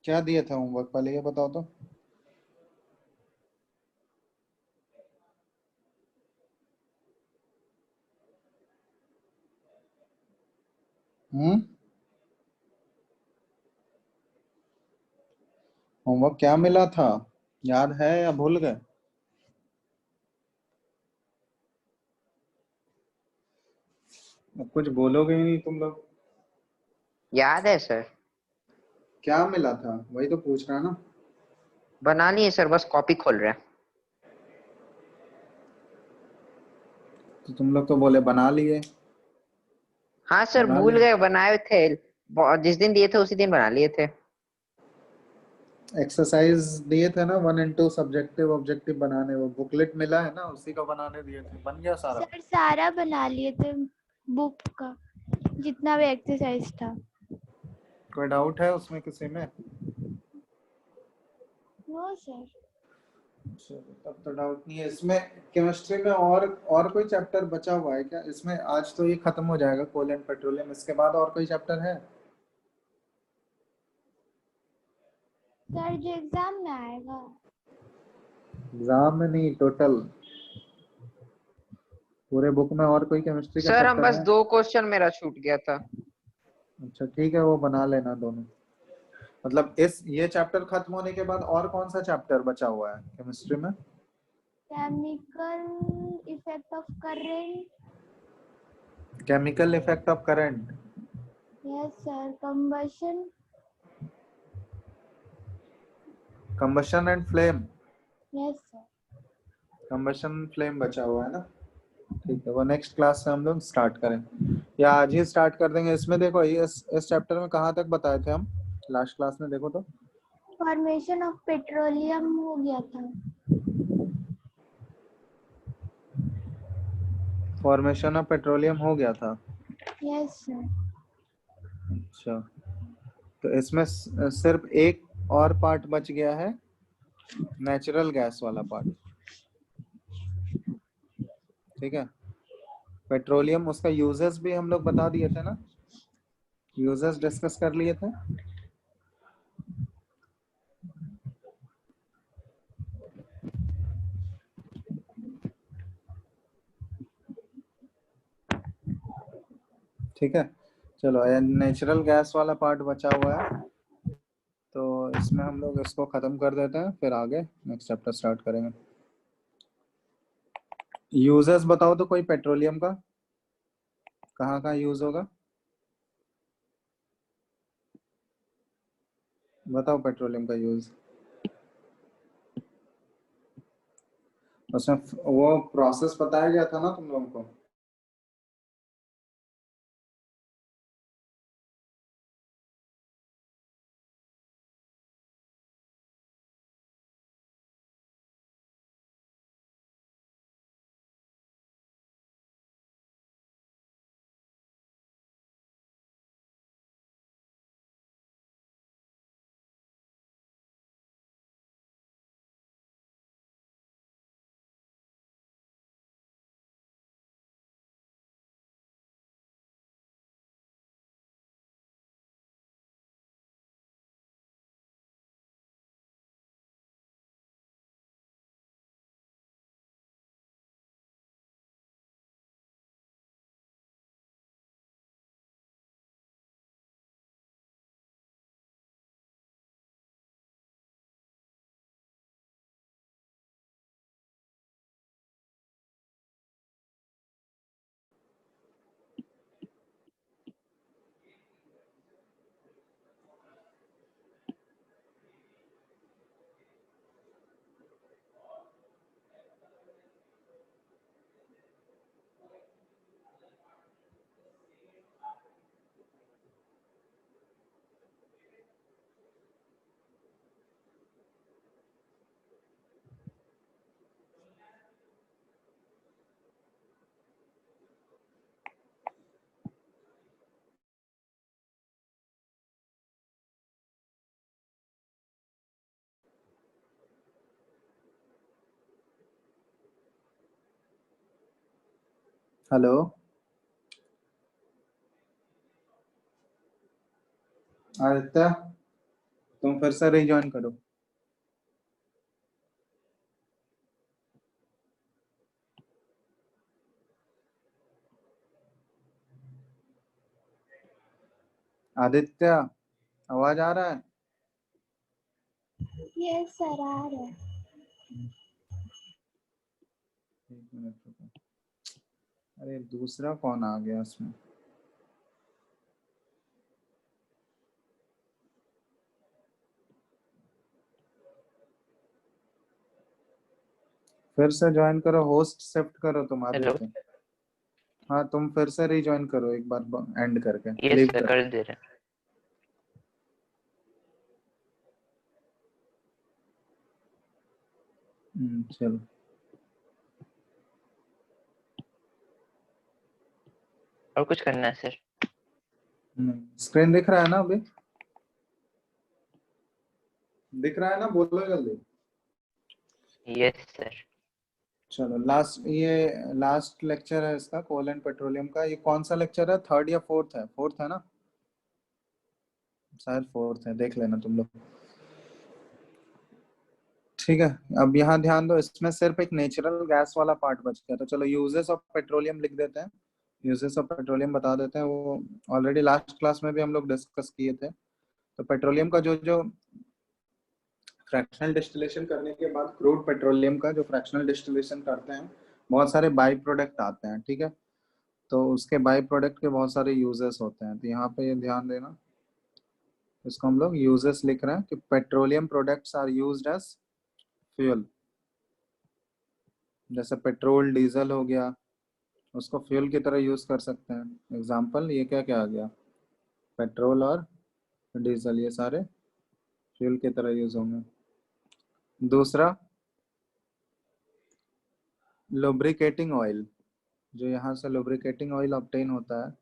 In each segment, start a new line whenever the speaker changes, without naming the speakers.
क्या दिए थे होमवर्क, पहले ये बताओ तो। हम्म। होमवर्क क्या मिला था, याद है या भूल गए? अब कुछ बोलोगे ही नहीं तुम लोग।
याद है सर।
क्या मिला था वही तो पूछ रहा ना।
बना लिए सर, बस कॉपी खोल रहे हैं।
तो तुम लोग तो बोले बना लिए।
हाँ सर,
बना
भूल
लिए।
गए, बनाए थे। जिस दिन दिए थे उसी दिन बना लिए थे।
एक्सरसाइज दिए थे ना, 1 and 2 सब्जेक्टिव ऑब्जेक्टिव बनाने, वो बुकलेट मिला है ना, उसी का बनाने दिए थे, बन गया सारा।
सर सारा बना लिए थे, बुक का जितना भी एक्सरसाइज था।
कोई डाउट है उसमें किसी में?
No sir.
चलो, तब तो डाउट नहीं है इसमें। केमिस्ट्री में और कोई चैप्टर बचा हुआ है क्या इसमें? आज तो ये खत्म हो जाएगा कोल एंड पेट्रोलियम, इसके बाद और कोई चैप्टर है?
सर जो एग्जाम में आएगा।
एग्जाम में नहीं, टोटल पूरे बुक में और कोई केमिस्ट्री का
सर हम
चैप्टर
बस
है?
2 क्वेश्चन मेरा छूट गया था।
अच्छा ठीक है, वो बना लेना दोनों। मतलब इस ये चैप्टर खत्म होने के बाद और कौन सा चैप्टर बचा हुआ है केमिस्ट्री में?
Chemical effect of current.
Chemical effect of current.
Yes sir. Combustion.
Combustion and flame.
Yes sir.
Combustion flame बचा हुआ है ना। ठीक है, वो नेक्स्ट क्लास से हम लोग स्टार्ट करें, या आज ही स्टार्ट कर देंगे। इसमें देखो, ये इस चैप्टर में कहाँ तक बताए थे हम लास्ट क्लास में, देखो तो।
फॉर्मेशन ऑफ पेट्रोलियम हो गया था।
फॉर्मेशन ऑफ पेट्रोलियम हो गया था।
Yes sir.
अच्छा, तो इसमें सिर्फ एक और पार्ट बच गया है, नेचुरल गैस वाला पार्ट। ठीक है, पेट्रोलियम उसका यूजेस भी हम लोग बता दिए थे ना, यूजेस डिस्कस कर लिए थे। ठीक है, चलो नेचुरल गैस वाला पार्ट बचा हुआ है, तो इसमें हम लोग इसको खत्म कर देते हैं, फिर आगे नेक्स्ट चैप्टर स्टार्ट करेंगे। यूजेस बताओ तो कोई पेट्रोलियम का, कहाँ कहाँ यूज होगा, बताओ पेट्रोलियम का यूज। उसमें वो प्रोसेस बताया गया था ना तुम लोगों को। हेलो आदित्य। तुम फिर से रिज्वाइन करो। आदित्य, आवाज आ रहा है?
यस सर आ रहा है।
एक मिनट रुको। अरे दूसरा कौन आ गया इसमें? फिर से ज्वाइन करो, होस्ट शिफ्ट करो तुम
हेलो।
आदित्य। हाँ तुम फिर से रिज्वाइन करो एक बार एंड करके,
यस
लीव
सर,
कर।
कर दे रहे हैं।
चलो।
और कुछ करना है सर?
स्क्रीन दिख रहा है ना अभी? दिख रहा है ना? बोलो जल्दी।
Yes sir.
चलो लास्ट लेक्चर है इसका, कोल एंड पेट्रोलियम का। ये कौन सा लेक्चर है? थर्ड या फोर्थ है? फोर्थ है ना? शायद फोर्थ है, देख लेना तुम लोग। ठीक है, अब यहाँ ध्यान दो, इसमें सिर्फ एक नेचुरल गैस वाला पार्ट बच गया। तो चलो यूजेस ऑफ पेट्रोलियम लिख देते हैं। यूजेस ऑफ पेट्रोलियम बता देते हैं, वो ऑलरेडी लास्ट क्लास में भी हम लोग डिस्कस किए थे। तो पेट्रोलियम का जो जो फ्रैक्शनल डिस्टिलेशन करने के बाद क्रूड पेट्रोलियम का जो फ्रैक्शनल डिस्टिलेशन करते हैं, बहुत सारे बाई प्रोडक्ट आते हैं, ठीक है। तो उसके बाई प्रोडक्ट के बहुत सारे यूजेस होते हैं, तो यहाँ पे ये ध्यान देना। इसको हम लोग यूजेस लिख रहे हैं कि petroleum products are used as fuel. जैसे पेट्रोल डीजल हो गया, उसको फ्यूल की तरह यूज कर सकते हैं। एग्जाम्पल ये क्या क्या आ गया? पेट्रोल और डीजल, ये सारे फ्यूल की तरह यूज होंगे। दूसरा, लुब्रिकेटिंग ऑयल, जो यहाँ से लुब्रिकेटिंग ऑयल ऑब्टेन होता है।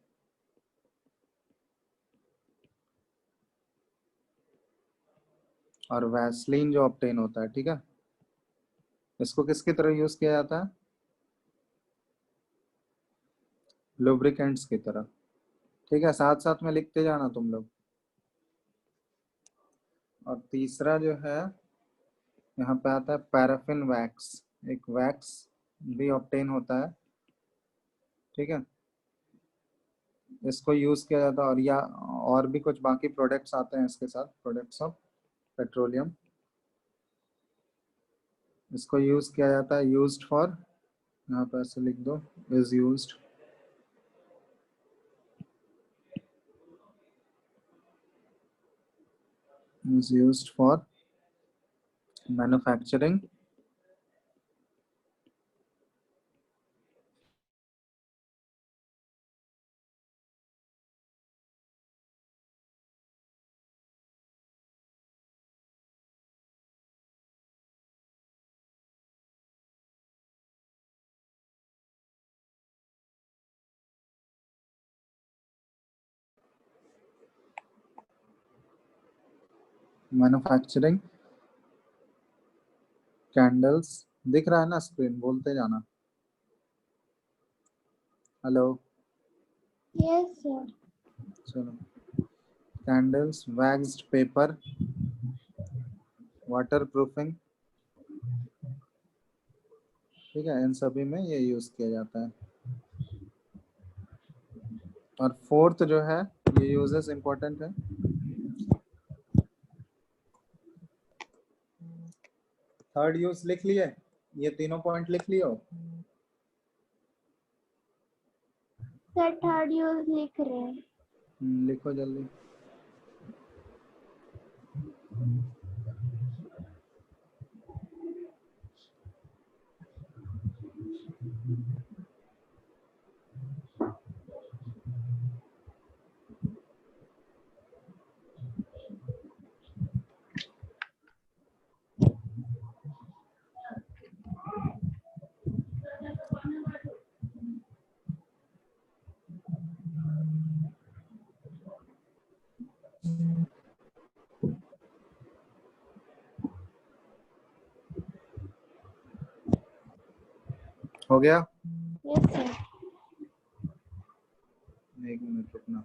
और वैसलीन जो ऑब्टेन होता है, ठीक है। इसको किसकी तरह यूज किया जाता है? लुब्रिकेंट्स की तरह, ठीक है। साथ साथ में लिखते जाना तुम लोग। और तीसरा जो है, यहाँ पे आता है पैराफिन वैक्स। एक वैक्स भी ऑब्टेन होता है, ठीक है। इसको यूज किया जाता है, और या और भी कुछ बाकी प्रोडक्ट्स आते हैं इसके साथ, प्रोडक्ट्स ऑफ पेट्रोलियम। इसको यूज किया जाता है, यूज्ड फॉर, यहाँ पे ऐसे लिख दो, is used for manufacturing manufacturing candles. दिख रहा है ना स्क्रीन? बोलते जाना। हेलो।
Yes sir.
चलो, candles, waxed paper, water proofing, ठीक है। इन सभी में ये यूज किया जाता है। और फोर्थ जो है, ये यूजेस इंपॉर्टेंट है। थर्ड यूज लिख लिए? ये तीनों पॉइंट लिख लियो?
सर थर्ड यूज लिख रहे हैं।
लिखो जल्दी। हो गया?
Yes sir.
एक मिनट रुकना।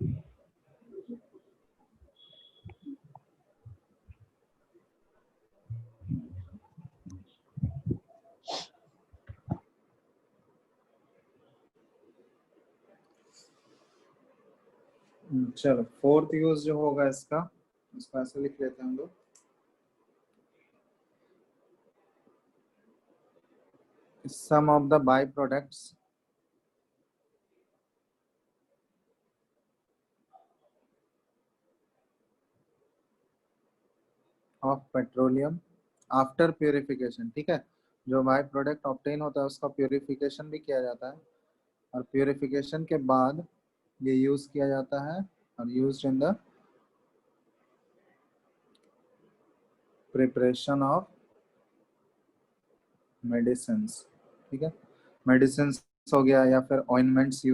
चलो फोर्थ यूज जो होगा इसका, इसको ऐसे लिख लेते हैं हम लोग। Some of the by products of petroleum after purification. ठीक है, जो बाई प्रोडक्ट ऑब्टेन होता है उसका प्यूरिफिकेशन भी किया जाता है, और प्यूरिफिकेशन के बाद ये यूज किया जाता है और used in the preparation of medicines. ठीक है, मेडिसिन्स हो गया, या फिर ऑइंटमेंट्स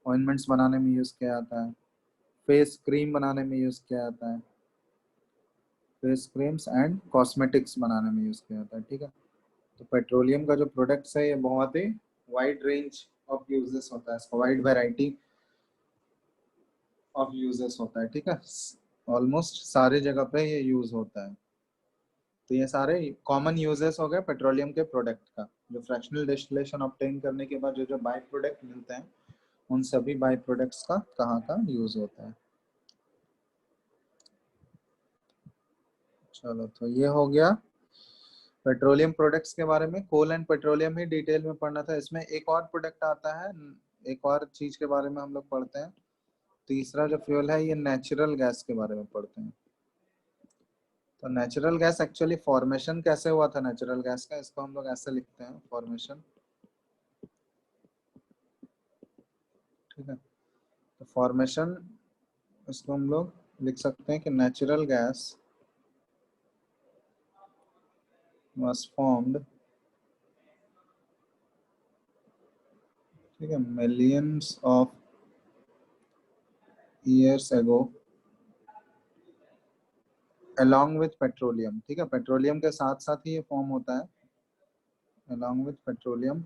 ऑइंटमेंट्स बनाने में यूज किया जाता है, फेस क्रीम बनाने में यूज किया जाता है, फेस क्रीम्स एंड कॉस्मेटिक्स बनाने में यूज किया जाता है। ठीक है, तो पेट्रोलियम का जो प्रोडक्ट्स है ये बहुत ही वाइड रेंज ऑफ यूजेस होता है, इसका वाइड वैरायटी ऑफ यूजेस होता है। ठीक है, ऑलमोस्ट सारे जगह पे ये यूज होता है। तो ये सारे कॉमन यूजेस हो गए पेट्रोलियम के प्रोडक्ट का, जो फ्रैक्शनल डिस्टिलेशन ऑब्टेन करने के बाद जो जो बाई प्रोडक्ट मिलते हैं उन सभी बाई प्रोडक्ट्स का कहाँ का यूज होता है। चलो, तो ये हो गया पेट्रोलियम प्रोडक्ट्स के बारे में। कोल एंड पेट्रोलियम ही डिटेल में पढ़ना था। इसमें एक और प्रोडक्ट आता है, एक और चीज के बारे में हम लोग पढ़ते हैं। तीसरा जो फ्यूल है ये नेचुरल गैस के बारे में पढ़ते हैं। तो नेचुरल गैस एक्चुअली फॉर्मेशन कैसे हुआ था नेचुरल गैस का, इसको हम लोग ऐसे लिखते हैं फॉर्मेशन। ठीक है, तो फॉर्मेशन इसको हम लोग लिख सकते हैं कि नेचुरल गैस was formed, ठीक है, millions of years ago along with petroleum। ठीक है, पेट्रोलियम के साथ साथ ही ये फॉर्म होता है, along with petroleum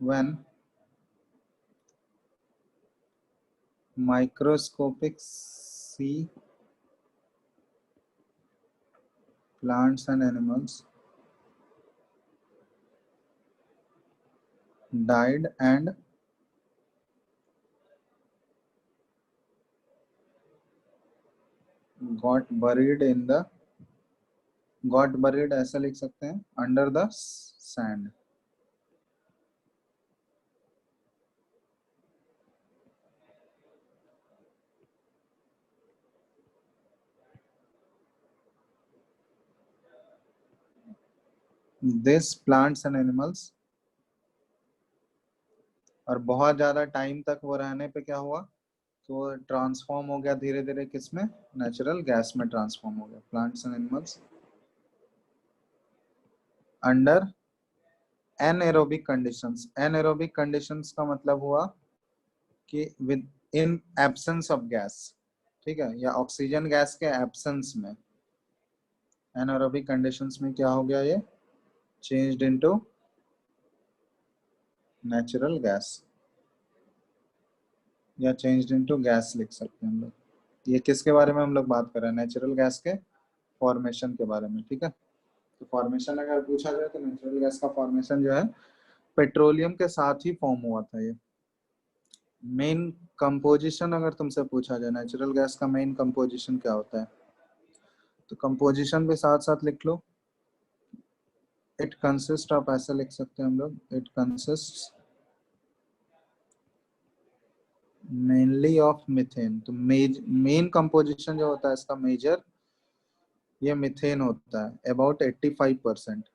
when microscopic sea plants and animals died and got buried in the, got buried ऐसा लिख सकते हैं, under the sand। This plants and animals, और बहुत ज्यादा टाइम तक वो रहने पे क्या हुआ, तो ट्रांसफॉर्म हो गया धीरे धीरे किसमें, नेचुरल गैस में ट्रांसफॉर्म हो गया। Plants and animals under anaerobic conditions. Anaerobic conditions का मतलब हुआ कि with in absence of gas, ठीक है, या ऑक्सीजन गैस के एब्सेंस में। एनएरोबिक कंडीशंस में क्या हो गया, ये चेंज्ड इनटू नेचुरल गैस, या चेंज्ड इनटू गैस लिख सकते हैं हम लोग। ये किसके बारे में हम लोग बात कर रहे हैं, नेचुरल गैस के फॉर्मेशन के बारे में। ठीक है, तो फॉर्मेशन अगर पूछा जाए तो नेचुरल गैस का फॉर्मेशन जो है पेट्रोलियम के साथ ही फॉर्म हुआ था। ये मेन कंपोजिशन अगर तुमसे पूछा जाए नेचुरल गैस का मेन कंपोजिशन क्या होता है, तो कंपोजिशन भी साथ साथ लिख लो। इट कंसिस्ट ऑफ, ऐसे लिख सकते हैं हम लोग, it consist mainly of methane. तो मेन कंपोजिशन जो होता है इसका मेजर, ये मीथेन होता है। अबाउट 85%,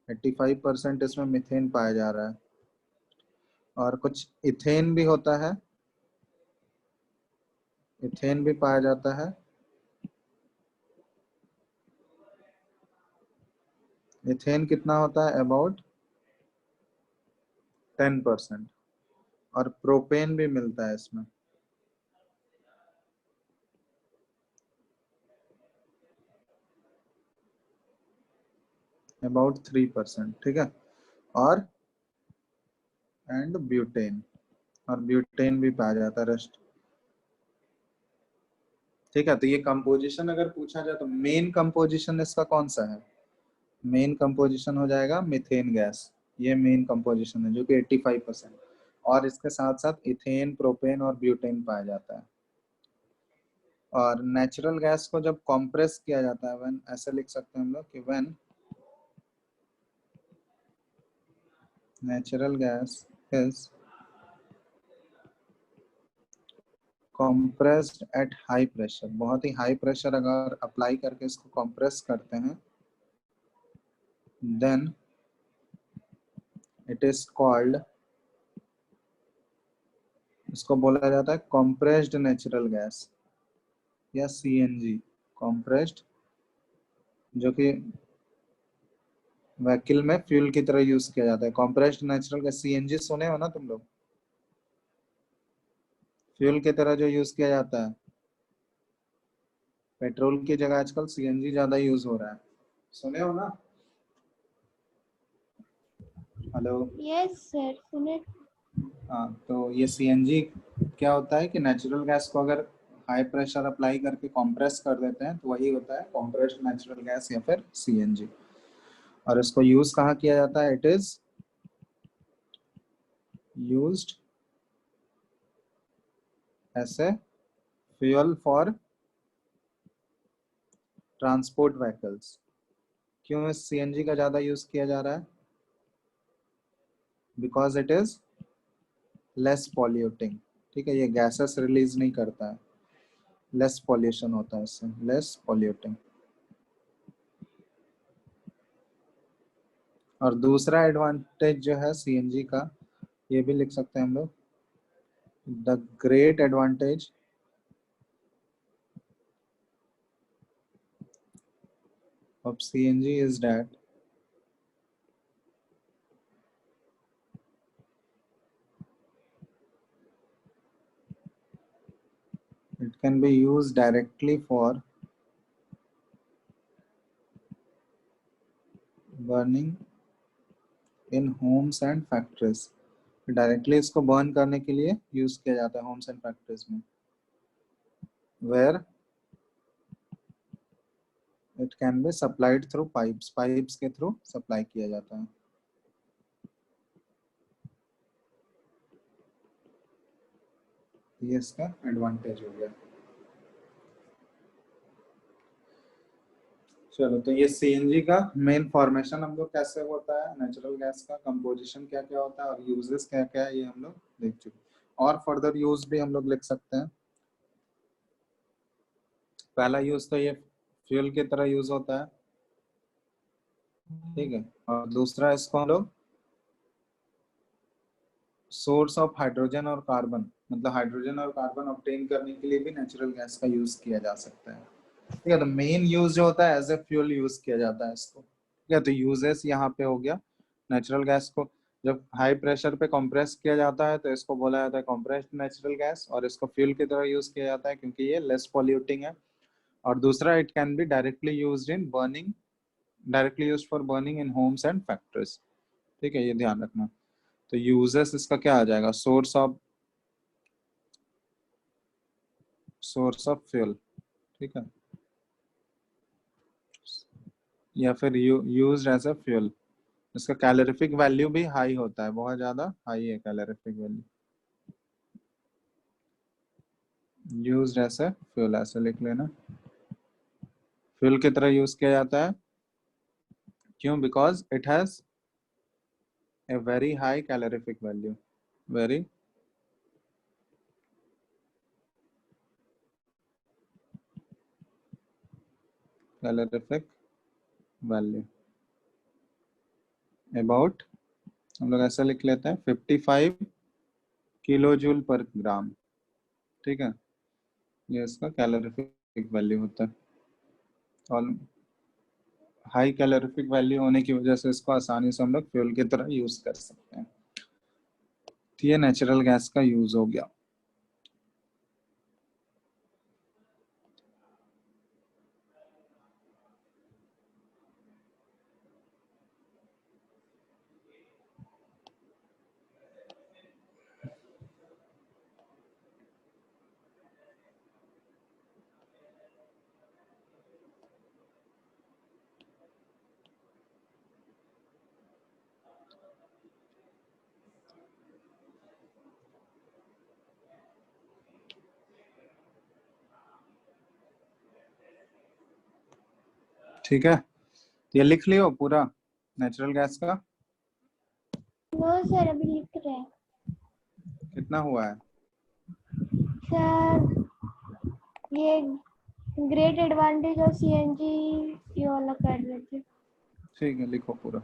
85% इसमें मीथेन पाया जा रहा है। और कुछ इथेन भी होता है, इथेन भी पाया जाता है। इथेन कितना होता है, अबाउट 10%। और प्रोपेन भी मिलता है इसमें, अबाउट 3%। ठीक है, और एंड ब्यूटेन, और ब्यूटेन भी पाया जाता है रेस्ट। ठीक है, तो ये कंपोजिशन अगर पूछा जाए तो मेन कंपोजिशन इसका कौन सा है, मेन कंपोजिशन हो जाएगा मीथेन गैस। ये मेन कंपोजिशन है जो कि 85%। और इसके साथ साथ इथेन, प्रोपेन और ब्यूटेन पाया जाता है। और नेचुरल गैस को जब कंप्रेस किया जाता है, व्हेन, ऐसे लिख सकते हैं हम लोग कि when natural gas is compressed at high pressure, बहुत ही हाई प्रेशर अगर अप्लाई करके इसको कंप्रेस करते हैं, देन इट इज कॉल्ड, इसको बोला जाता है कंप्रेस्ड नेचुरल गैस या सीएनजी। कंप्रेस्ड, जो कि व्हीकल में फ्यूल की तरह यूज किया जाता है। कंप्रेस्ड नेचुरल गैस, सीएनजी सुने हो ना तुम लोग, फ्यूल की तरह जो यूज किया जाता है। पेट्रोल की जगह आजकल सीएनजी ज्यादा यूज हो रहा है, सुने हो ना? हेलो।
यस सर, सुने।
हाँ, तो ये सीएनजी क्या होता है कि नेचुरल गैस को अगर हाई प्रेशर अप्लाई करके कंप्रेस कर देते हैं तो वही होता है कंप्रेस्ड नेचुरल गैस या फिर सीएनजी। और इसको यूज कहाँ किया जाता है? It is used as a fuel for transport vehicles. क्यों इस सीएनजी का ज्यादा यूज किया जा रहा है? Because it is less polluting. ठीक है, ये गैसेस रिलीज नहीं करता है, लेस पॉल्यूशन होता है इससे, लेस पॉल्यूटिंग। और दूसरा एडवांटेज जो है सीएनजी का, ये भी लिख सकते हैं हम लोग, the great advantage of CNG is that it can be used directly for burning in homes and factories। Directly इसको बर्न करने के लिए यूज किया जाता है होम्स एंड फैक्ट्रीज में, where it can be supplied through pipes, pipes के through supply किया जाता है। ये इसका एडवांटेज हो गया। चलो, तो ये सीएनजी का मेन फॉर्मेशन हम लोग कैसे होता है, नेचुरल गैस का कंपोजिशन क्या क्या होता है और यूजेस क्या क्या है, ये हम लोग देख चुके। और फर्दर यूज भी हम लोग लिख सकते हैं। पहला यूज तो ये फ्यूल की तरह यूज होता है, ठीक है। और दूसरा, इसको हम लोग सोर्स ऑफ हाइड्रोजन और कार्बन, मतलब हाइड्रोजन और कार्बन ऑब्टेन करने के लिए भी नेचुरल गैस का यूज किया जा सकता है। ठीक है, तो मेन यूज जो होता है एज ए फ्यूल यूज किया जाता है इसको। ठीक है, तो यूजेस यहाँ पे हो गया। नेचुरल गैस को जब हाई प्रेशर पे कंप्रेस किया जाता है तो इसको बोला जाता है कंप्रेस्ड नेचुरल गैस, और इसको फ्यूल की तरह यूज किया जाता है क्योंकि ये लेस पॉल्यूटिंग है। और दूसरा, it can be directly used in burning, directly used for burning in Holmes and factories. ठीक है, ये ध्यान रखना। तो यूजेस इसका क्या आ जाएगा? सोर्स ऑफ फ्यूल, ठीक है, या फिर यूज्ड एज अ फ्यूल। इसका कैलोरीफिक वैल्यू भी हाई होता है, बहुत ज्यादा हाई है calorific value. Used as a fuel, ऐसे लिख लेना, फ्यूल की तरह यूज किया जाता है। क्यों? Because it has a very high calorific value, very calorific value about, हम लोग ऐसा लिख लेते हैं 55 किलो जूल पर ग्राम। ठीक है, ये इसका कैलोरीफिक वैल्यू होता है। और हाई कैलोरीफिक वैल्यू होने की वजह से इसको आसानी से हम लोग फ्यूल की तरह यूज कर सकते हैं। तो ये नेचुरल गैस का यूज हो गया। ठीक है, तो ये लिख लियो पूरा नेचुरल गैस का
नो सर, अभी लिख रहे हैं
कितना हुआ है।
सर। ये ग्रेट एडवांटेज ऑफ सीएनजी ये वाला कर रहे थे।
ठीक है, लिखो पूरा।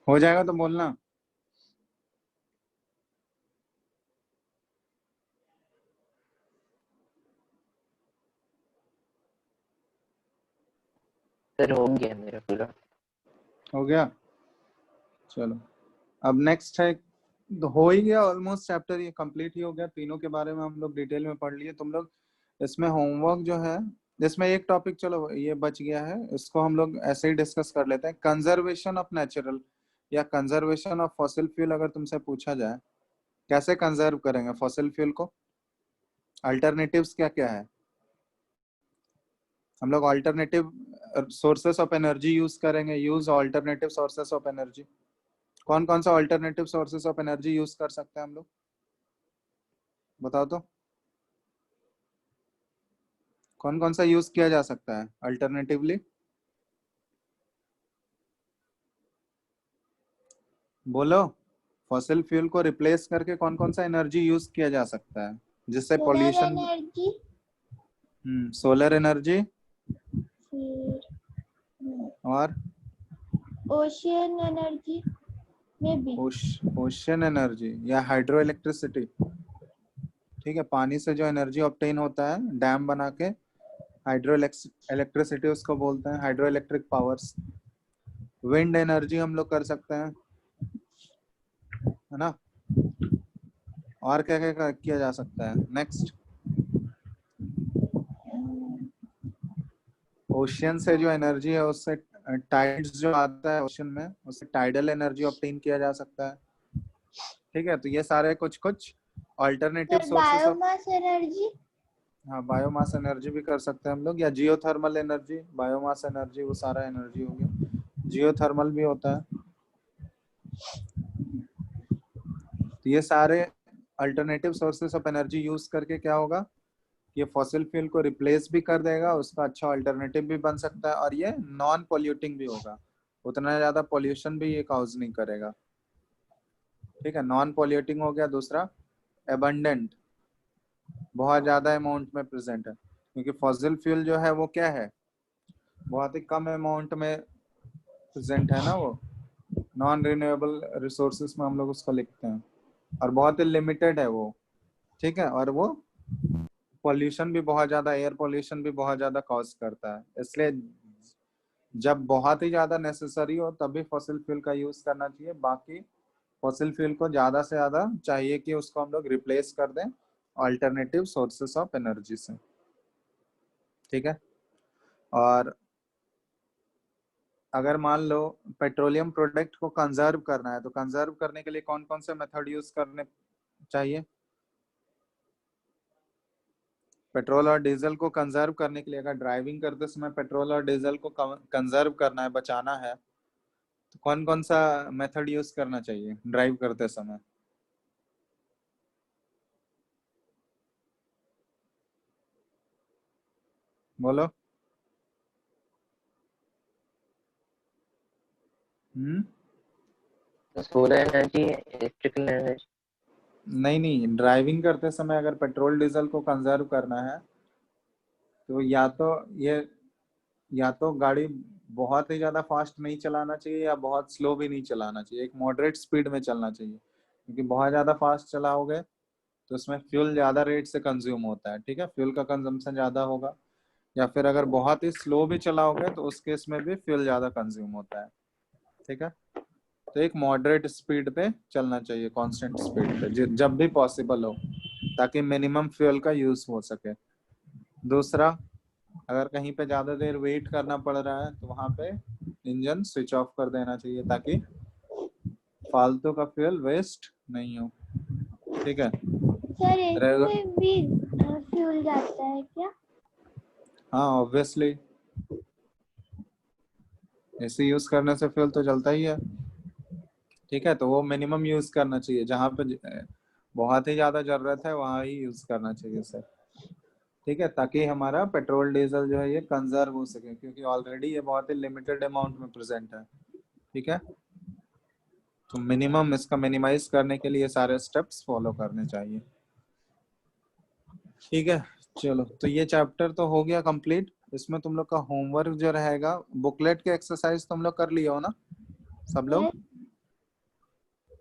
हो जाएगा तो बोलना।
सर हो गया मेरा पूरा।
हो गया, चलो अब नेक्स्ट है। तो हो ही गया ऑलमोस्ट, चैप्टर ये कंप्लीट ही हो गया। तीनों के बारे में हम लोग डिटेल में पढ़ लिए। तुम लोग इसमें होमवर्क जो है, इसमें एक टॉपिक चलो ये बच गया है, इसको हम लोग ऐसे ही डिस्कस कर लेते हैं। कंजर्वेशन ऑफ नेचुरल या कंजर्वेशन ऑफ फॉसिल फ्यूल अगर तुमसे पूछा जाए, कैसे कंजर्व करेंगे फॉसिल फ्यूल को, अल्टरनेटिव्स क्या क्या है। हम लोग alternative sources of energy use करेंगे, use alternative sources of energy. कौन कौन सा alternative sources of energy use कर सकते हैं हम लोग, बताओ तो। कौन कौन सा यूज किया जा सकता है अल्टरनेटिवली, बोलो। फॉसिल फ्यूल को रिप्लेस करके कौन कौन सा एनर्जी यूज किया जा सकता है जिससे
solar
pollution.
Energy,
solar energy
फिर
और
ओशियन एनर्जी में भी।
ओशन एनर्जी या हाइड्रो इलेक्ट्रिसिटी। ठीक है, पानी से जो एनर्जी ऑब्टेन होता है डैम बना के, हाइड्रो इलेक्ट्रिसिटी उसको बोलते हैं, hydro electric powers. Wind energy हम लोग कर सकते हैं, है ना। और क्या क्या किया जा सकता है नेक्स्ट। ओशियन से जो एनर्जी है उससे, टाइड्स जो आता है ओशन में, उससे टाइडल एनर्जी ऑब्टेन किया जा सकता है। ठीक है, तो ये सारे कुछ कुछ अल्टरनेटिव
फिर
सोर्सेस ऑफ।
Biomass energy.
हाँ, बायोमास एनर्जी भी कर सकते हैं हम लोग, या जियोथर्मल एनर्जी। बायोमास एनर्जी वो सारा एनर्जी हो गया, जियोथर्मल भी होता है। तो ये सारे alternative sources of energy use करके क्या होगा, ये फॉसिल फ्यूल को रिप्लेस भी कर देगा, उसका अच्छा अल्टरनेटिव भी बन सकता है, और ये नॉन पॉल्यूटिंग भी होगा, उतना ज्यादा पॉल्यूशन भी ये काउज नहीं करेगा। ठीक है, नॉन पॉल्यूटिंग हो गया। दूसरा, एबंडेंट, बहुत ज्यादा अमाउंट में प्रेजेंट है, क्योंकि फॉसिल फ्यूल जो है वो क्या है, बहुत ही कम अमाउंट में प्रेजेंट है ना वो। नॉन रिन्यूएबल रिसोर्सेस में हम लोग उसको लिखते हैं, और बहुत ही लिमिटेड है वो। ठीक है, और वो पॉल्यूशन भी बहुत ज्यादा, एयर पॉल्यूशन भी बहुत ज्यादा कॉज करता है। इसलिए जब बहुत ही ज्यादा नेसेसरी हो तभी फॉसिल फ्यूल का यूज करना चाहिए। बाकी फॉसिल फ्यूल को ज्यादा से ज्यादा चाहिए कि उसको हम लोग रिप्लेस कर दें अल्टरनेटिव सोर्सेस ऑफ एनर्जी से। ठीक है, और अगर मान लो पेट्रोलियम प्रोडक्ट को कंजर्व करना है, तो कंजर्व करने के लिए कौन कौन से मेथड यूज करने चाहिए। पेट्रोल और डीजल को कंजर्व करने के लिए, अगर ड्राइविंग करते समय पेट्रोल और डीजल को कंजर्व करना है, बचाना है, तो कौन कौन सा मेथड यूज करना चाहिए ड्राइव करते समय, बोलो।
तो सोलर एनर्जी, इलेक्ट्रिकल एनर्जी।
नहीं, ड्राइविंग करते समय अगर पेट्रोल डीजल को कंजर्व करना है तो या तो गाड़ी बहुत ही ज्यादा फास्ट नहीं चलाना चाहिए या बहुत स्लो भी नहीं चलाना चाहिए, एक मॉडरेट स्पीड में चलना चाहिए, क्योंकि बहुत ज्यादा फास्ट चलाओगे तो उसमें फ्यूल ज्यादा रेट से कंज्यूम होता है, ठीक है, फ्यूल का कंजम्पशन ज्यादा होगा। या फिर अगर बहुत ही स्लो भी चलाओगे तो उस केस में भी फ्यूल ज्यादा कंज्यूम होता है, ठीक है। तो एक मॉडरेट स्पीड पे चलना चाहिए, कांस्टेंट स्पीड पे जब भी पॉसिबल हो, ताकि मिनिमम फ्यूल का यूज हो सके। दूसरा, अगर कहीं पे ज्यादा देर वेट करना पड़ रहा है तो वहां पे इंजन स्विच ऑफ कर देना चाहिए, ताकि फालतू का फ्यूल वेस्ट नहीं हो, ठीक है।
सर इसमें भी फ्यूल जाता है क्या?
हाँ ऑब्वियसली, एसी यूज करने से फ्यूल तो जलता ही है, ठीक है। तो वो मिनिमम यूज करना चाहिए, जहाँ पे बहुत ही ज्यादा जरूरत है वहां ही यूज करना चाहिए सर, ठीक है, ताकि हमारा पेट्रोल डीजल जो है ये कंजर्व हो सके, क्योंकि ऑलरेडी ये बहुत ही लिमिटेड अमाउंट में प्रेजेंट है, ठीक है। तो मिनिमम इसका मिनिमाइज करने के लिए सारे स्टेप्स फॉलो करने चाहिए, ठीक है। चलो, तो ये चैप्टर तो हो गया कंप्लीट। इसमें तुम लोग का होमवर्क जो रहेगा, बुकलेट के एक्सरसाइज तुम लोग कर लियो ना सब लोग,
Yes,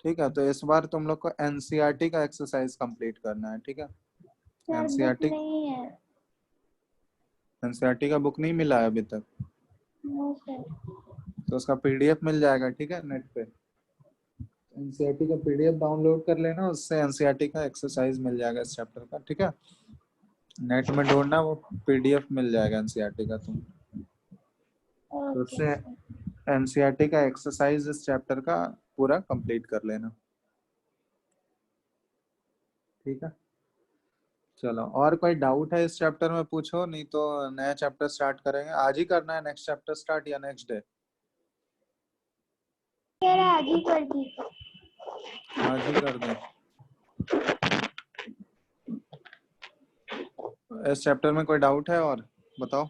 ठीक है। तो इस बार तुम लोग को एनसीईआरटी का एक्सरसाइज कंप्लीट करना है, ठीक है।
सर बुक
एनसीईआरटी
नहीं है।
एनसीईआरटी का बुक नहीं मिला है अभी तक,
नो सर।
तो उसका पीडीएफ मिल जाएगा, ठीक है, नेट पे। एनसीईआरटी का पीडीएफ डाउनलोड कर लेना, उससे एनसीईआरटी का एक्सरसाइज मिल जाएगा इस चैप्टर का, ठीक है। नेट में ढूंढना, वो पीडीएफ मिल जाएगा एनसीईआरटी का तुम, तो
ओके
उससे
सर।
एनसीईआरटी का एक्सरसाइज इस चैप्टर का पूरा कंप्लीट कर लेना, ठीक है। चलो, और कोई डाउट है इस चैप्टर में पूछो, नहीं तो नया चैप्टर स्टार्ट करेंगे। आज ही करना है नेक्स्ट चैप्टर स्टार्ट या नेक्स्ट डे?
सर आज ही कर दी।
आज ही कर दें। इस चैप्टर में कोई डाउट है और बताओ।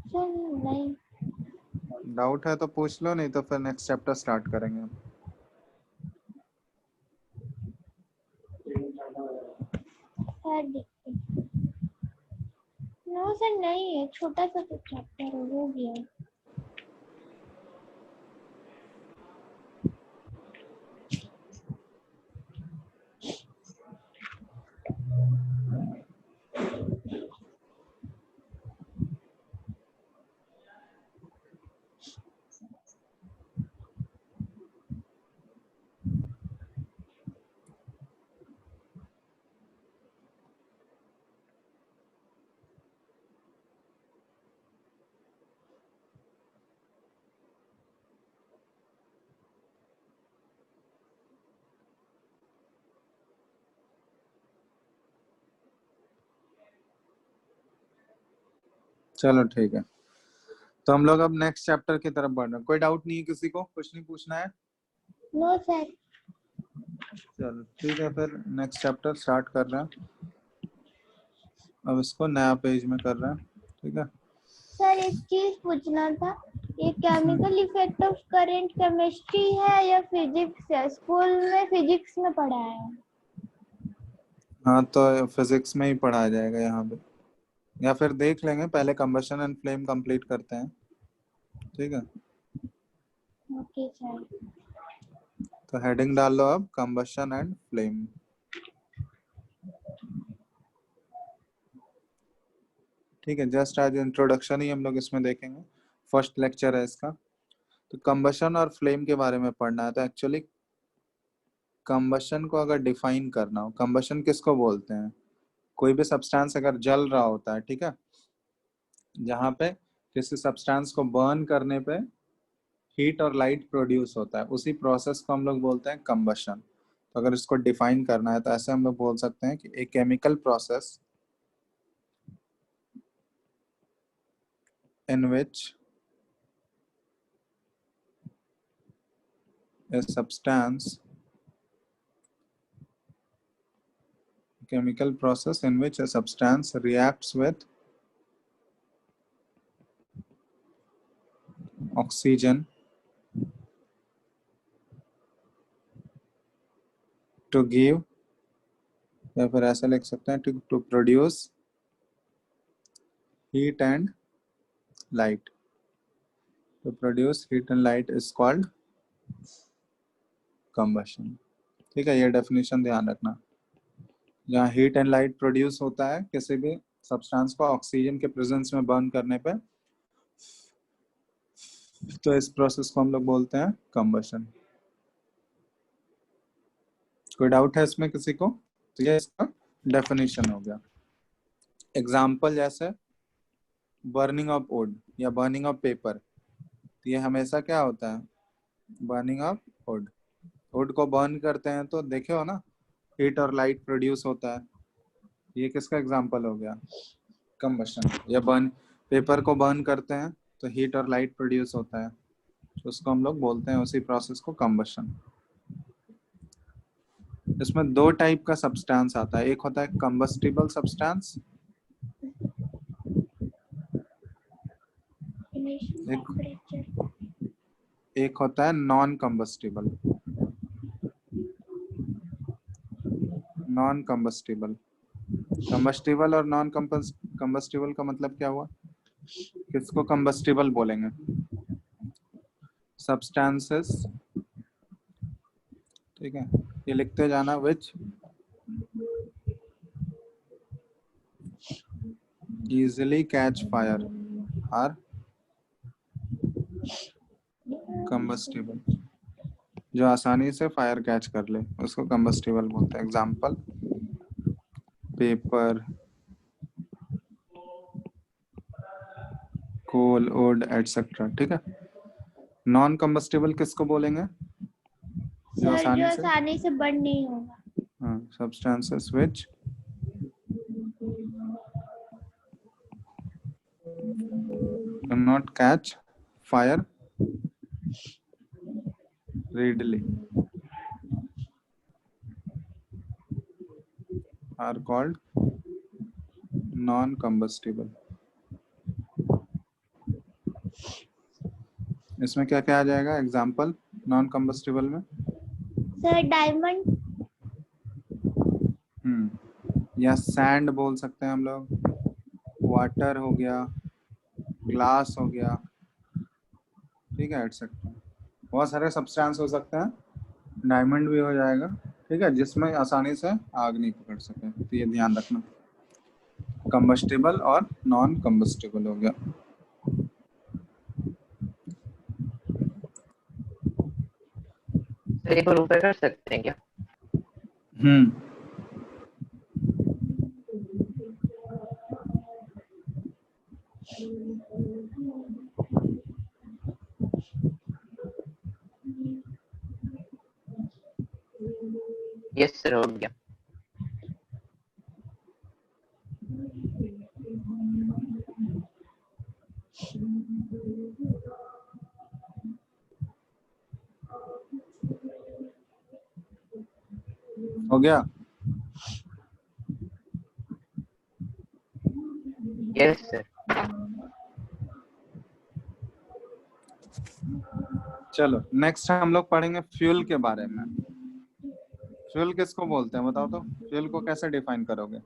सर नहीं।
डाउट है तो पूछ लो, नहीं तो फिर नेक्स्ट चैप्टर स्टार्ट करेंगे हम।
सर देखते। नो सर नहीं है, छोटा सा तो चैप्टर हो गया।
चलो ठीक है, तो हम लोग अब नेक्स्ट चैप्टर की तरफ बढ़ रहे हैं। कोई डाउट नहीं है किसी को, कुछ नहीं पूछना है?
No sir.
चलो ठीक है, फिर नेक्स्ट चैप्टर स्टार्ट कर रहे हैं। अब इसको नया पेज में कर रहे हैं, ठीक है।
सर एक चीज पूछना था, ये chemical effect of current chemistry है या फिजिक्स है? स्कूल में फिजिक्स में पढ़ाया है।
हाँ, तो फिजिक्स में ही पढ़ाया जाएगा यहाँ पे, या फिर देख लेंगे, पहले कंबशन एंड फ्लेम कंप्लीट करते हैं, ठीक है।
Okay sir.
तो हेडिंग डाल लो अब, कंबशन एंड फ्लेम, ठीक है। जस्ट आज इंट्रोडक्शन ही हम लोग इसमें देखेंगे, फर्स्ट लेक्चर है इसका। तो कंबशन और फ्लेम के बारे में पढ़ना है। तो एक्चुअली कंबशन को अगर डिफाइन करना हो, कंबशन किसको बोलते हैं? कोई भी सब्सटेंस अगर जल रहा होता है, ठीक है, जहाँ पे किसी सब्सटेंस को बर्न करने पे हीट और लाइट प्रोड्यूस होता है, उसी प्रोसेस को हम लोग बोलते हैं कंबशन। तो अगर इसको डिफाइन करना है तो ऐसे हम लोग बोल सकते हैं कि एक chemical process in which a substance chemical process in which a substance reacts with oxygen to give, या फिर ऐसा लिख सकते हैं to produce heat and light. To produce heat and light is called combustion. ठीक है, ये डेफिनेशन ध्यान रखना। जहाँ हीट एंड लाइट प्रोड्यूस होता है किसी भी सब्सटेंस को ऑक्सीजन के प्रेजेंस में बर्न करने पे, तो इस प्रोसेस को हम लोग बोलते हैं कंबशन। कोई डाउट है इसमें किसी को? तो ये इसका डेफिनेशन हो गया। एग्जाम्पल जैसे बर्निंग ऑफ वुड या बर्निंग ऑफ पेपर, तो ये हमेशा क्या होता है? Burning of would. वुड को बर्न करते हैं तो देखे हो ना, हीट और लाइट प्रोड्यूस होता है। ये किसका एग्जाम्पल हो गया? कंबशन। या बर्न, पेपर को बर्न करते हैं तो हीट और लाइट प्रोड्यूस होता है, तो उसको हम लोग बोलते हैं उसी प्रोसेस को कंबशन। इसमें दो टाइप का सब्सटेंस आता है, एक होता है कंबस्टिबल सब्सटेंस, एक होता है non combustible. Non combustible, combustible और नॉन कंबस्टिबल का मतलब क्या हुआ? किसको कंबस्टिबल बोलेंगे? सब्सटेंसेस, ठीक है, ये लिखते जाना, विच easily catch fire are combustible। जो आसानी से फायर कैच कर ले उसको कंबस्टिबल बोलते हैं। Example paper, coal, wood etcetera. ठीक है, नॉन कंबस्टिबल किसको बोलेंगे? जो
सर जो
आसानी से,
आसानी से बर्न नहीं होगा।
हाँ, substances which do not catch fire readily are called non-combustible। इसमें क्या क्या आ जाएगा एग्जाम्पल नॉन कंबस्टिबल में?
सर डायमंड,
या सैंड बोल सकते हैं हम लोग, वाटर हो गया, ग्लास हो गया, ठीक है, एटसेट्रा। बहुत सारे सब्सटेंस हो सकते हैं, डायमंड भी हो जाएगा, ठीक है, जिसमें आसानी से आग नहीं पकड़ सके। तो ये ध्यान रखना, कंबस्टिबल और नॉन कंबस्टिबल हो गया।
सर एक बार ऊपर कर सकते हैं क्या? यस सर, हो गया।
हो गया?
Yes sir.
चलो नेक्स्ट हम लोग पढ़ेंगे फ्यूल के बारे में। फ्यूल किसको बोलते हैं बताओ तो? फ्यूल को कैसे डिफाइन करोगे?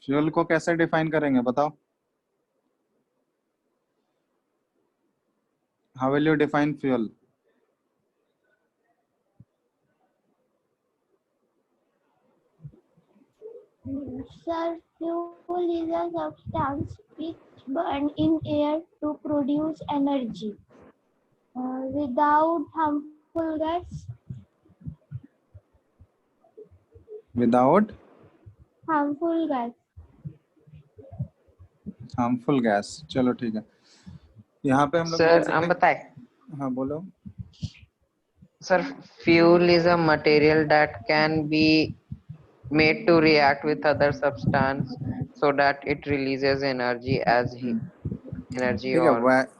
फ्यूल को कैसे डिफाइन करेंगे बताओ? How will you define fuel?
sir fuel is a substance which burn in air to produce energy without harmful gas.
Without
Harmful gas.
Harmful gas. चलो ठीक है, यहाँ पे हम लोग
सर हम बताए।
हाँ बोलो।
Sir, fuel is a material that can be made to react with other substance so that it releases energy as energy
ठीक है,
or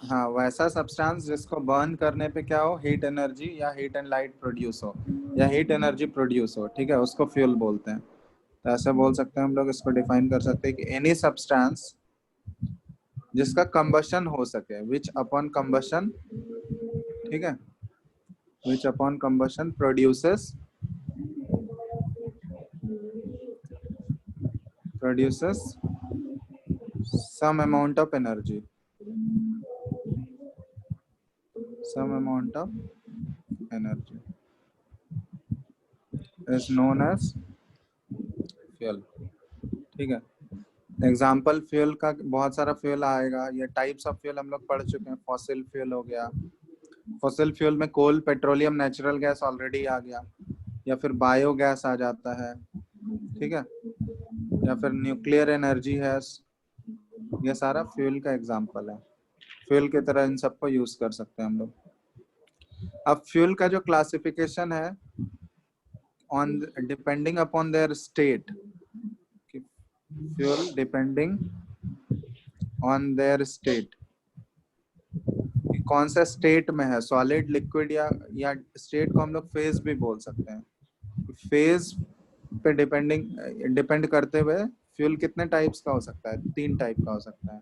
हाँ, वैसा सब्सटेंस जिसको बर्न करने पे क्या हो, हीट एनर्जी या हीट एंड लाइट प्रोड्यूस हो, या हीट एनर्जी प्रोड्यूस हो, ठीक है, उसको फ्यूल बोलते हैं। तो ऐसे बोल सकते हैं हम लोग, इसको डिफाइन कर सकते हैं कि एनी सब्सटेंस जिसका कंबशन हो सके, विच अपॉन कंबशन, ठीक है, which upon combustion produces some amount of energy, is known as fuel, ठीक है। एग्जाम्पल फ्यूल का बहुत सारा फ्यूल आएगा, ये टाइप्स ऑफ फ्यूल हम लोग पढ़ चुके हैं। फॉसिल फ्यूल हो गया, फॉसिल फ्यूल में कोल, पेट्रोलियम, नेचुरल गैस ऑलरेडी आ गया, या फिर बायो गैस आ जाता है, ठीक है, या फिर न्यूक्लियर एनर्जी है, ये सारा फ्यूल का एग्जाम्पल है। फ्यूल की तरह इन सबको यूज कर सकते हैं हम लोग। अब फ्यूल का जो क्लासिफिकेशन है, on depending upon their state, fuel depending on their state, कौन सा स्टेट में है, सॉलिड, लिक्विड, या स्टेट को हम लोग फेज भी बोल सकते हैं। फेज पे डिपेंड करते हुए फ्यूल कितने टाइप्स का हो सकता है, 3 टाइप का हो सकता है,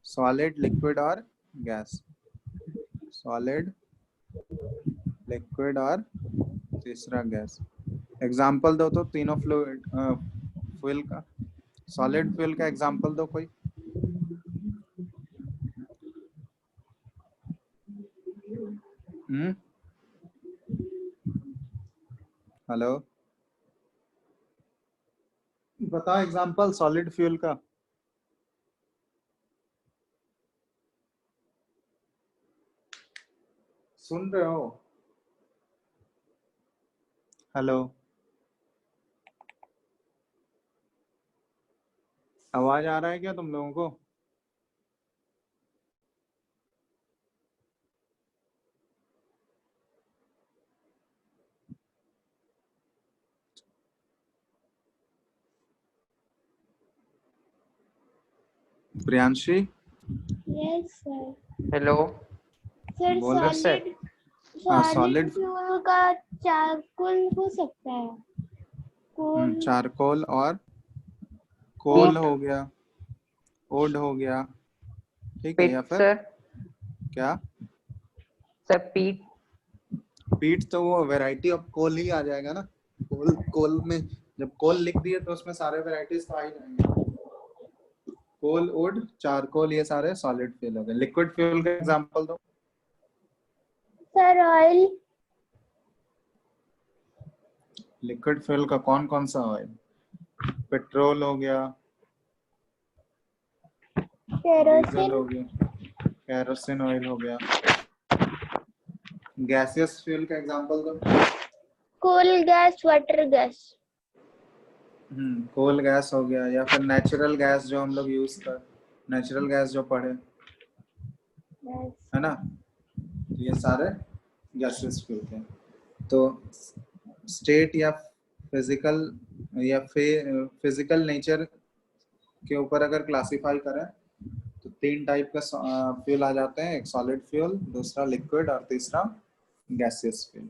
सॉलिड, लिक्विड और गैस। सॉलिड, लिक्विड और तीसरा गैस। एग्जाम्पल दो तो तीनों फ्यूल का। सॉलिड फ्यूल का एग्जाम्पल दो कोई। हेलो, बताओ एग्जाम्पल सॉलिड फ्यूल का। सुन रहे हो? हेलो, आवाज आ रहा है क्या तुम लोगों को? Priyanshi,
yes sir.
Hello
sir
बोल रहे
सर।
सॉलिड
solid-
फ्यूल का चारकोल हो सकता है। कोल,
चारकोल और कोल हो गया, वुड हो गया, ठीक है, या
पीट
फिर
सर,
क्या?
सर पीट।
पीट तो वो वैरायटी ऑफ कोल ही आ जाएगा ना। कोल में जब कोल लिख दिए तो उसमें सारे वैरायटीज तो आ ही जाएंगे। कोल, वुड, चारकोल, ये सारे सॉलिड फ्यूल हो गए। लिक्विड फ्यूल का एग्जांपल दो।
सर ऑयल,
लिक्विड फ्यूल का कौन कौन सा ऑयल? पेट्रोल हो गया, डीजल हो
केरोसिन,
गया, केरोसिन ऑयल हो गया। गैसियस फ्यूल का एग्जांपल दो।
Coal gas, water gas.
Coal gas हो गया, या फिर नेचुरल गैस जो हम लोग यूज कर, नेचुरल गैस जो पढ़े, है ना, ये सारे गैसेस फ्यूल के। तो स्टेट या फिजिकल या फिजिकल नेचर के ऊपर अगर क्लासिफाई करें तो 3 टाइप का फ्यूल आ जाते हैं, एक सॉलिड फ्यूल, दूसरा लिक्विड और तीसरा गैसियस फ्यूल,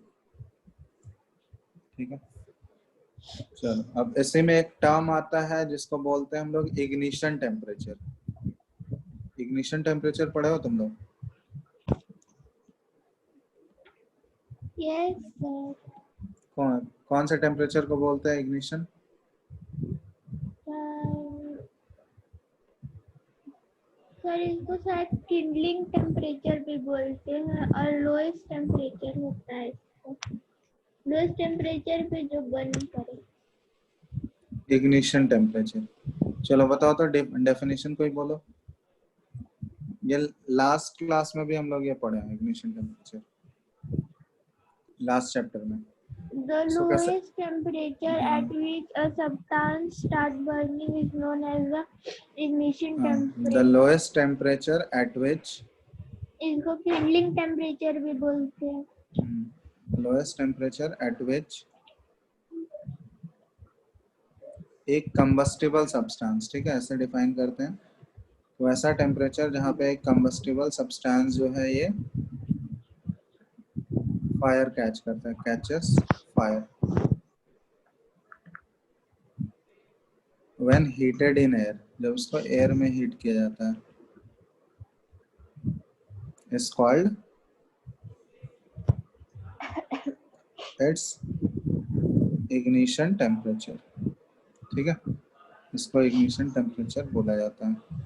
ठीक है। चलो, अब इसी में एक टर्म आता है जिसको बोलते हैं हम लोग इग्निशन टेम्परेचर। इग्निशन टेम्परेचर पढ़े हो तुम लोग?
Yes sir.
कौन से टेम्परेचर को बोलते हैं इग्निशन?
सर इसको शायद किंडलिंग टेम्परेचर भी बोलते हैं, और लोएस्ट टेम्परेचर होता है इसको, लोएस्ट टेम्परेचर पे जो बर्न करे।
Ignition temperature. चलो बताओ तो डेफिनेशन कोई बोलो। ये लास्ट क्लास में भी हम लोग ये पढ़े हैं, इग्निशन टेम्परेचर, लास्ट चैप्टर में।
The
So, कैसे?
lowest temperature at which a substance starts burning is known as the ignition
The
temperature.
lowest temperature at which,
इसको kindling temperature भी बोलते हैं।
lowest temperature at which एक combustible substance, ठीक है, ऐसे डिफाइन करते हैं। तो ऐसा टेम्परेचर जहाँ पे एक combustible substance जो है ये फायर कैच करता है, catches fire. When heated in air, जब उसको एयर में हीट किया जाता है, is called its ignition temperature. ठीक है, इसको इग्निशन टेम्परेचर बोला जाता है।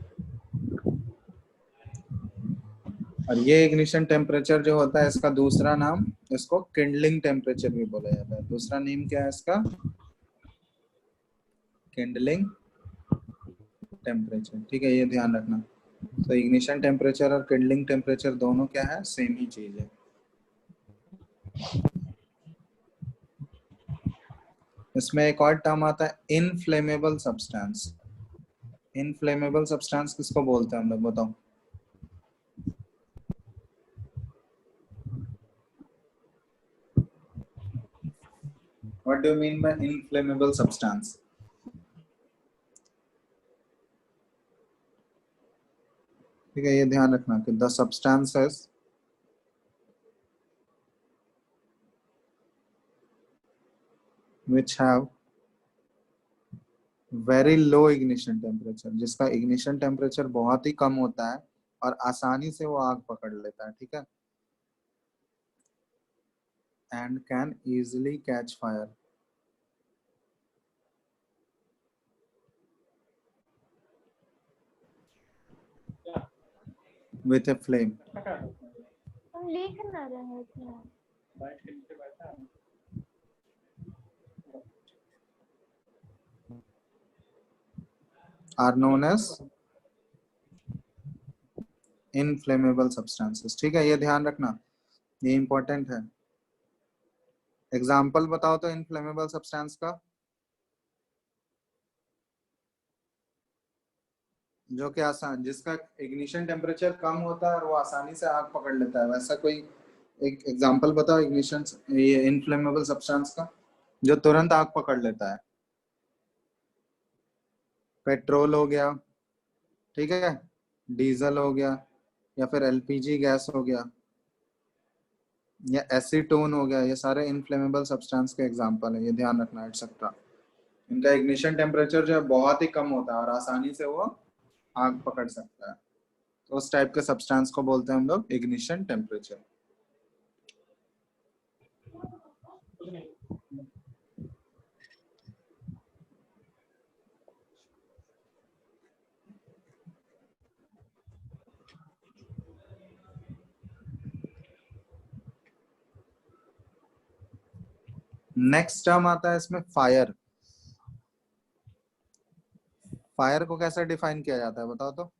और ये इग्निशन टेम्परेचर जो होता है, इसका दूसरा नाम, इसको किंडलिंग टेम्परेचर भी बोला जाता है। दूसरा नेम क्या है इसका? Kindling temperature. ठीक है, ये ध्यान रखना। तो इग्निशन टेम्परेचर और किंडलिंग टेम्परेचर दोनों क्या है? सेम ही चीज है। इसमें एक और टर्म आता है इनफ्लेमेबल सब्सटेंस। इनफ्लेमेबल सब्सटेंस किसको बोलते हैं हम लोग, बताओ? What do you mean by inflammable substance? ठीक है, ये ध्यान रखना कि the substances which have very low ignition temperature, जिसका ignition temperature बहुत ही कम होता है और आसानी से वो आग पकड़ लेता है। ठीक है, and can easily catch fire with a flame.
हम लिख ना रहे थे।
Are known as inflammable substances। ठीक है, ये ध्यान रखना, ये इंपॉर्टेंट है। एग्जाम्पल बताओ तो इनफ्लेमेबल सब्सटेंस का, जो कि आसान, जिसका इग्निशन टेम्परेचर कम होता है और वो आसानी से आग पकड़ लेता है, वैसा कोई एक एग्जांपल बताओ इग्निशन, ये इनफ्लेमेबल सब्सटेंस का, जो तुरंत आग पकड़ लेता है। पेट्रोल हो गया, ठीक है, डीजल हो गया, या फिर एलपीजी गैस हो गया, या एसीटोन हो गया, ये सारे इनफ्लेमेबल सब्सटेंस के एग्जांपल है। ये ध्यान रखना, एक्सेट्रा। इनका इग्निशन टेम्परेचर जो है बहुत ही कम होता है और आसानी से वो आग पकड़ सकता है। तो उस टाइप के सब्सटेंस को बोलते हैं हम लोग इग्निशन टेम्परेचर। नेक्स्ट टर्म आता है इसमें फायर। फायर को कैसे डिफाइन किया जाता है बताओ तो?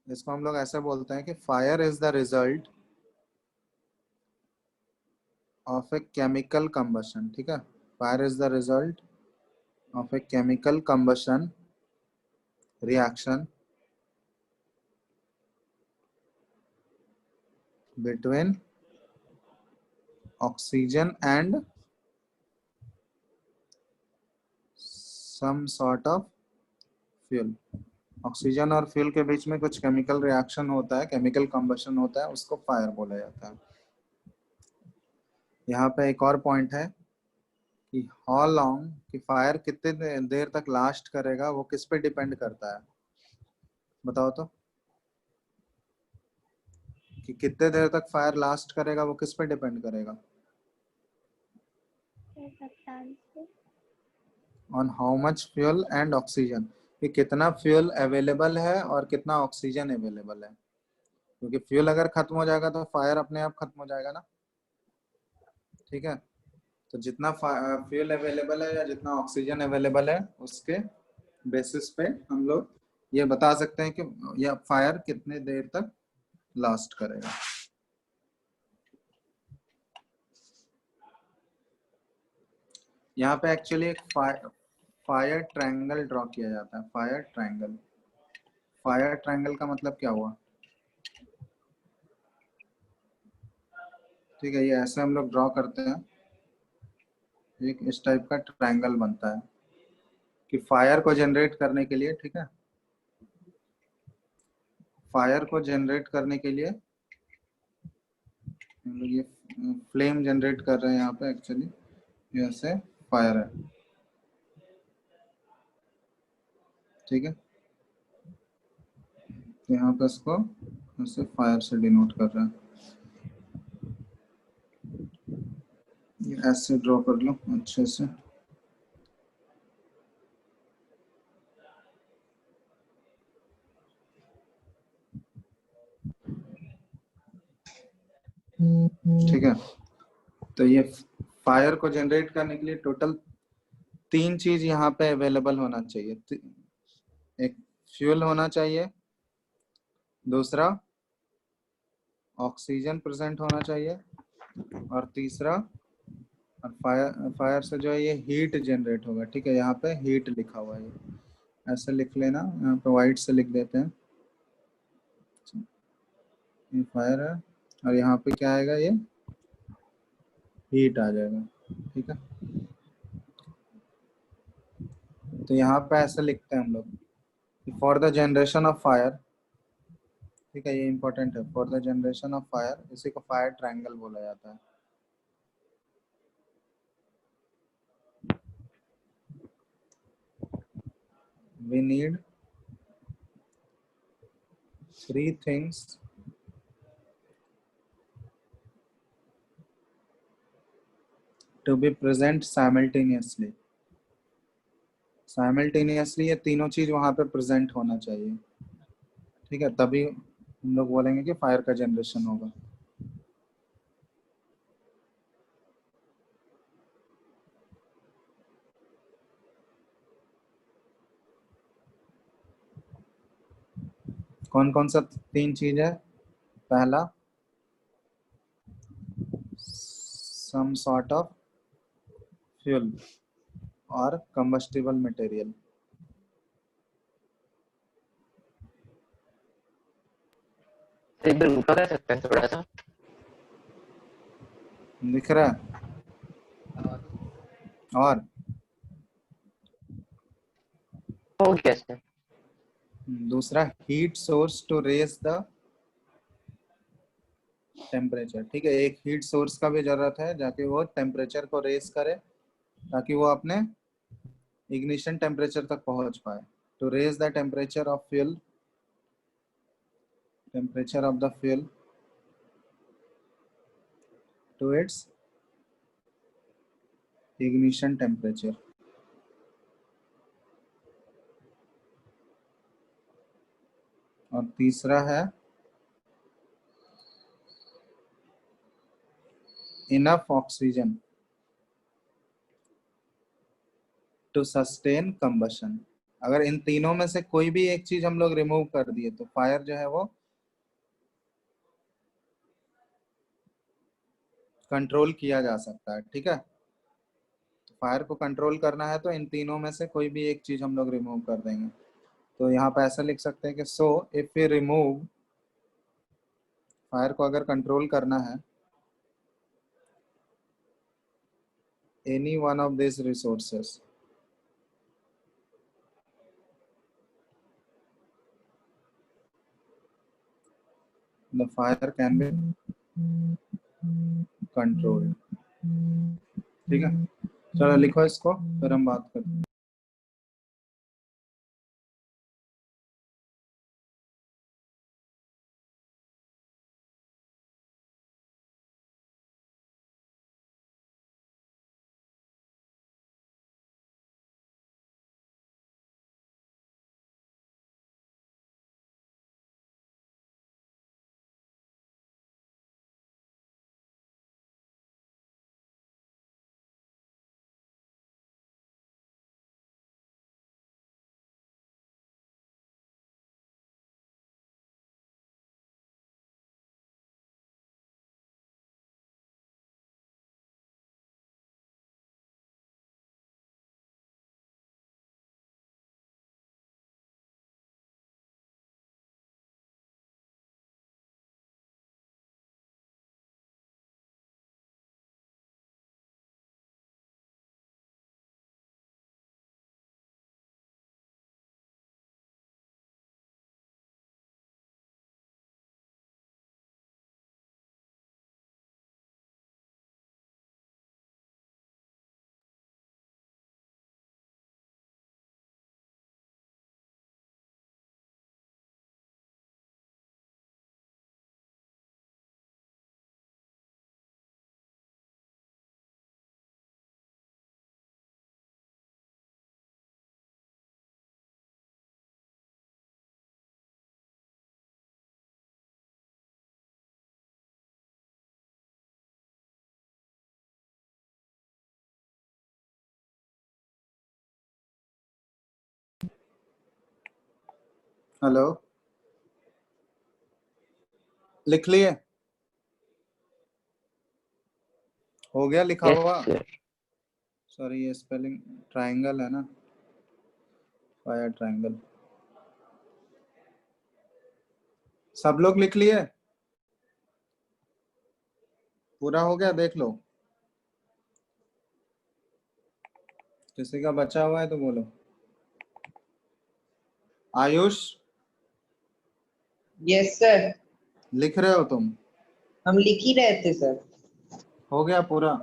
इसको हम लोग ऐसे बोलते हैं कि fire is the result of a chemical combustion. ठीक है, fire is the result of a chemical combustion reaction between oxygen and some sort of fuel. Oxygen और फ्यूल के बीच में कुछ केमिकल रिएक्शन होता है, केमिकल कंबशन होता है, उसको फायर बोला जाता है। यहाँ पे एक और पॉइंट है कि हाउ लॉन्ग, कि फायर कितने देर तक लास्ट करेगा, वो किस पे डिपेंड करता है बताओ तो? कि कितने देर तक फायर लास्ट करेगा वो किस पे डिपेंड करेगा? On how much fuel and oxygen, कि कितना फ्यूल अवेलेबल है और कितना ऑक्सीजन अवेलेबल है। क्योंकि फ्यूल अगर खत्म हो जाएगा तो फायर अपने आप खत्म हो जाएगा ना। ठीक है, तो जितना फ्यूल अवेलेबल है या जितना ऑक्सीजन अवेलेबल है, उसके बेसिस पे हम लोग ये बता सकते हैं कि यह फायर कितने देर तक लास्ट करेगा। यहाँ पे एक्चुअली एक फायर ट्रायंगल ड्रॉ किया जाता है। फायर ट्रायंगल, फायर ट्रायंगल का मतलब क्या हुआ? ठीक है, ये ऐसे हम लोग ड्रॉ करते हैं, एक इस टाइप का ट्रायंगल बनता है कि फायर को जनरेट करने के लिए, ठीक है, फायर को जनरेट करने के लिए हम लोग ये फ्लेम जनरेट कर रहे हैं यहाँ पे। एक्चुअली ये ऐसे फायर है, ठीक है, तो यहाँ पे इसको ऐसे फायर से डिनोट कर रहा है, ये ऐसे ड्रॉ कर लो अच्छे से। ठीक है, तो ये फायर को जनरेट करने के लिए टोटल 3 चीज यहाँ पे अवेलेबल होना चाहिए। एक फ्यूल होना चाहिए, दूसरा ऑक्सीजन प्रेजेंट होना चाहिए, और तीसरा, और फायर से जो है ये हीट जनरेट होगा। ठीक है, यहाँ पे हीट लिखा हुआ है, ये ऐसे लिख लेना, यहाँ पे व्हाइट से लिख देते हैं, ये फायर है, और यहाँ पे क्या आएगा, ये हीट आ जाएगा। ठीक है, तो यहाँ पे ऐसे लिखते हैं हम लोग, for the generation of fire. ठीक है, ये इंपॉर्टेंट है, for the generation of fire, इसी को फायर ट्रायंगल बोला जाता है। We need 3 things to be present simultaneously। Simultaneously ये तीनों चीज वहां पे प्रेजेंट होना चाहिए। ठीक है, तभी हम लोग बोलेंगे कि फायर का जनरेशन होगा। कौन कौन सा 3 चीज है? पहला, सम सॉर्ट ऑफ फ्यूल और कंबस्टिबल मटेरियल।
इधर ऊपर कर सकते हैं थोड़ा सा।
दिख रहा है? और
हो गया सर।
दूसरा, heat source to raise the temperature. ठीक है, एक हीट सोर्स का भी जरूरत है, जाके वो टेम्परेचर को रेज करे ताकि वो अपने इग्निशन टेम्परेचर तक पहुंच पाए। To raise the temperature of fuel, temperature of the fuel to its ignition temperature. और तीसरा है enough oxygen to sustain combustion. अगर इन तीनों में से कोई भी एक चीज हम लोग रिमूव कर दिए तो फायर जो है वो कंट्रोल किया जा सकता है। ठीक है, तो फायर को कंट्रोल करना है तो इन तीनों में से कोई भी एक चीज हम लोग रिमूव कर देंगे। तो यहाँ पे ऐसा लिख सकते हैं कि so if we remove, fire को अगर कंट्रोल करना है, any one of this resources, the fire can be controlled. ठीक है, चलो लिखो इसको, फिर हम बात करते हैं। हेलो, लिख लिए? हो गया लिखा
Yes,
हुआ?
sir.
सॉरी, ये स्पेलिंग ट्रायंगल है ना, फायर ट्रायंगल। सब लोग लिख लिए? पूरा हो गया? देख लो, किसी का बचा हुआ है तो बोलो। आयुष,
यस सर,
लिख रहे हो तुम?
हम लिख ही रहे थे सर।
हो गया पूरा?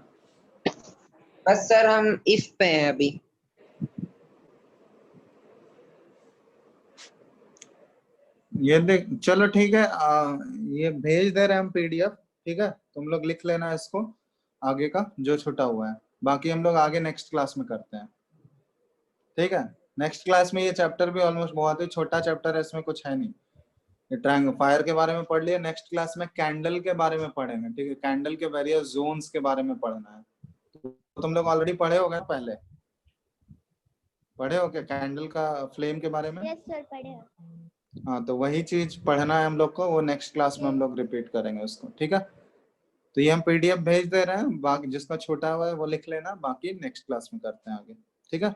बस सर हम इफ पे हैं अभी।
ये देख, चलो ठीक है, ये भेज दे रहे हैं हम पीडीएफ, ठीक है? तुम लोग लिख लेना इसको, आगे का जो छुटा हुआ है, बाकी हम लोग आगे नेक्स्ट क्लास में करते हैं, ठीक है? नेक्स्ट क्लास में ये चैप्टर भी ऑलमोस्ट बहुत ही छोटा चैप्टर है, इसमें कुछ है नहीं। ये ट्रायंगल फायर के बारे में पढ़ लिया, नेक्स्ट क्लास में कैंडल के बारे में पढ़ेंगे, ठीक है? कैंडल के वेरियस जोन्स के बारे में पढ़ना है। तो तुम लोग ऑलरेडी पढ़े हो गए, पहले पढ़े हो क्या कैंडल का फ्लेम के बारे में?
यस सर, पढ़े।
हाँ, तो वही चीज पढ़ना है हम लोग को, वो नेक्स्ट क्लास में हम लोग रिपीट करेंगे उसको, ठीक है? तो ये हम पीडीएफ भेज दे रहे हैं, बाकी जिसका छोटा हुआ है वो लिख लेना, बाकी नेक्स्ट क्लास में करते हैं आगे, ठीक है?